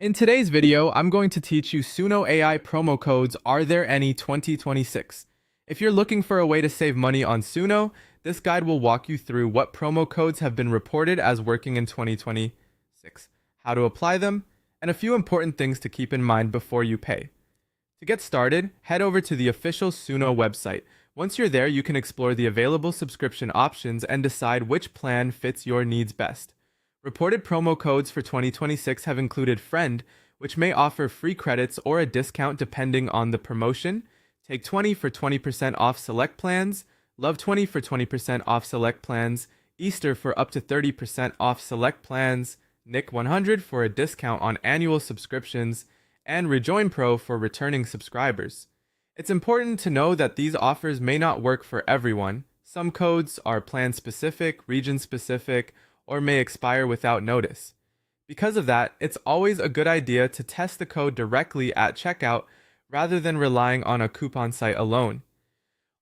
In today's video, I'm going to teach you Suno AI promo codes Are There Any 2026. If you're looking for a way to save money on Suno, this guide will walk you through what promo codes have been reported as working in 2026, how to apply them, and a few important things to keep in mind before you pay. To get started, head over to the official Suno website. Once you're there, you can explore the available subscription options and decide which plan fits your needs best. Reported promo codes for 2026 have included Friend, which may offer free credits or a discount depending on the promotion, Take 20 for 20% off select plans, Love 20 for 20% off select plans, Easter for up to 30% off select plans, Nick 100 for a discount on annual subscriptions, and Rejoin Pro for returning subscribers. It's important to know that these offers may not work for everyone. Some codes are plan specific, region specific, or may expire without notice. Because of that, it's always a good idea to test the code directly at checkout rather than relying on a coupon site alone.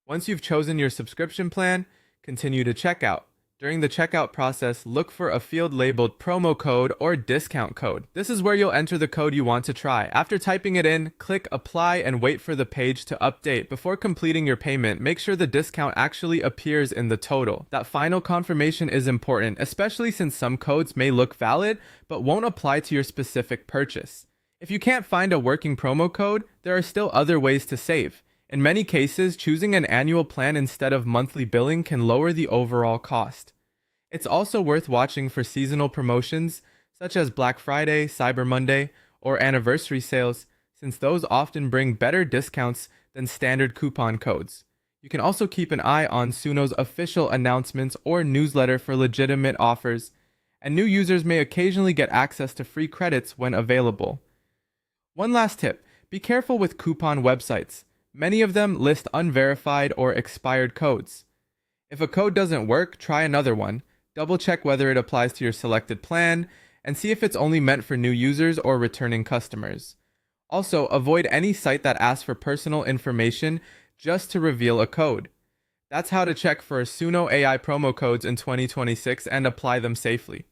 Once you've chosen your subscription plan, continue to checkout. During the checkout process, look for a field labeled promo code or discount code. This is where you'll enter the code you want to try. After typing it in, click apply and wait for the page to update. Before completing your payment, make sure the discount actually appears in the total. That final confirmation is important, especially since some codes may look valid but won't apply to your specific purchase. If you can't find a working promo code, there are still other ways to save. In many cases, choosing an annual plan instead of monthly billing can lower the overall cost. It's also worth watching for seasonal promotions such as Black Friday, Cyber Monday, or anniversary sales, since those often bring better discounts than standard coupon codes. You can also keep an eye on Suno's official announcements or newsletter for legitimate offers, and new users may occasionally get access to free credits when available. One last tip: be careful with coupon websites. Many of them list unverified or expired codes. If a code doesn't work, try another one. Double check whether it applies to your selected plan, and see if it's only meant for new users or returning customers. Also, avoid any site that asks for personal information just to reveal a code. That's how to check for Suno AI promo codes in 2026 and apply them safely.